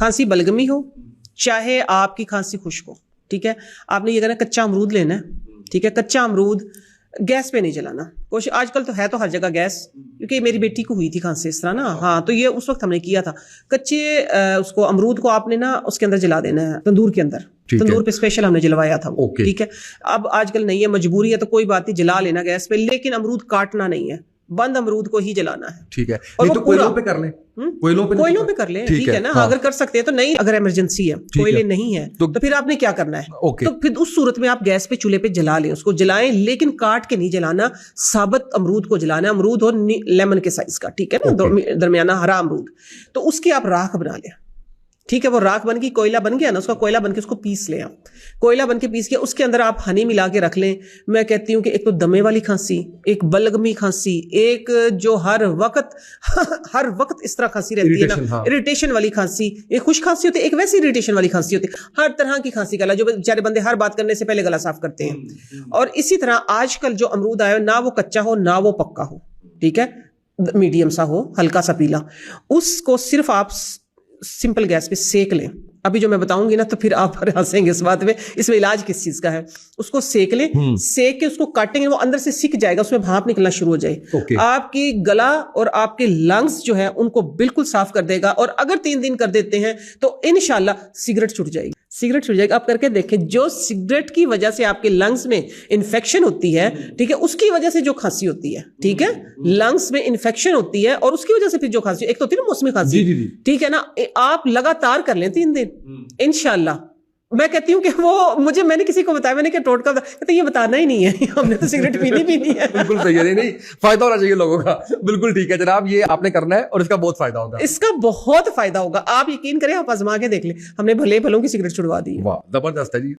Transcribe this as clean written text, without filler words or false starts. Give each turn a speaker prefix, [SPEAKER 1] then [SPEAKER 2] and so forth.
[SPEAKER 1] खांसी बलगमी हो चाहे आपकी खांसी खुश्क हो, ठीक है, आपने ये करना कच्चा अमरूद लेना है, ठीक है, कच्चा अमरूद गैस पे नहीं जलाना कोशिश, आजकल तो है तो हर जगह गैस, क्योंकि मेरी बेटी को हुई थी खांसी इस तरह ना, हाँ, तो ये उस वक्त हमने किया था। कच्चे उसको अमरूद को आपने ना उसके अंदर जला देना है, तंदूर के अंदर, तंदूर पे स्पेशल हमने जलवाया था वो, ठीक है। अब आजकल नहीं है, मजबूरी है तो कोई बात नहीं, जला लेना गैस पे, लेकिन अमरूद काटना नहीं है, बंद अमरूद को ही जलाना है,
[SPEAKER 2] ठीक है। नहीं तो कोयलों पे कर लें, कोयलों पे
[SPEAKER 1] कर ले, ठीक है ना, हाँ। अगर कर सकते हैं तो नहीं, अगर इमरजेंसी है, कोयले नहीं है तो फिर आपने क्या करना है, तो फिर उस सूरत में आप गैस पे चूल्हे पे जला लें, उसको जलाएं, लेकिन काट के नहीं जलाना, साबुत अमरूद को जलाना, अमरूद हो लेमन के साइज का, ठीक है ना, दरमियाना हरा अमरूद, तो उसकी आप राख बना लें, ठीक है। वो राख बन गई, कोयला बन गया ना, उसका कोयला बन के उसको पीस लें आप, कोयला बन के पीस के उसके अंदर आप हनी मिला के रख लें। मैं कहती हूँ कि एक तो दमे वाली खांसी, एक बलगमी खांसी, एक जो हर वक्त इस तरह खांसी रहती है ना, इरिटेशन वाली खांसी, एक खुश खांसी होती है, एक वैसी इरिटेशन वाली खांसी होती है, हर तरह की खांसी का इलाज, जो बेचारे बंदे हर बात करने से पहले गला साफ करते हैं। और इसी तरह आजकल जो अमरूद आया ना वो कच्चा हो ना वो पक्का हो, ठीक है, मीडियम सा हो, हल्का सा पीला, उसको सिर्फ आप सिंपल गैस पे सेक लें। अभी जो मैं बताऊंगी ना तो फिर आप हंसेंगे इस बात में, इसमें इलाज किस चीज का है। उसको सेक लें, सेक के उसको काटेंगे, वो अंदर से सिक जाएगा, उसमें भाप निकलना शुरू हो जाए, आपकी गला और आपके लंग्स जो है उनको बिल्कुल साफ कर देगा। और अगर 3 दिन कर देते हैं तो इंशाल्लाह सिगरेट छूट जाएगी, सिगरेट छूट जाएगा। आप करके देखें, जो सिगरेट की वजह से आपके लंग्स में इन्फेक्शन होती है, ठीक है, उसकी वजह से जो खांसी होती है, ठीक है, लंग्स में इन्फेक्शन होती है और उसकी वजह से फिर जो खांसी, एक तो होती है ना मौसमी खांसी, ठीक है ना, आप लगातार कर लें 3 दिन, इंशाल्लाह। मैं कहती हूँ कि वो मैंने किसी को बताया, मैंने क्या टोटका कहते ये बताना ही नहीं है, हमने तो सिगरेट पीनी है।
[SPEAKER 2] बिल्कुल सही है, नहीं फायदा होना चाहिए लोगों का, बिल्कुल ठीक है जनाब, ये आपने करना है और इसका बहुत फायदा होगा,
[SPEAKER 1] इसका बहुत फायदा होगा, आप यकीन करें, आप आजमा के देख लें, हमने भले भलों की सिगरेट छुड़वा दी।
[SPEAKER 2] वाह, जबरदस्त है जी।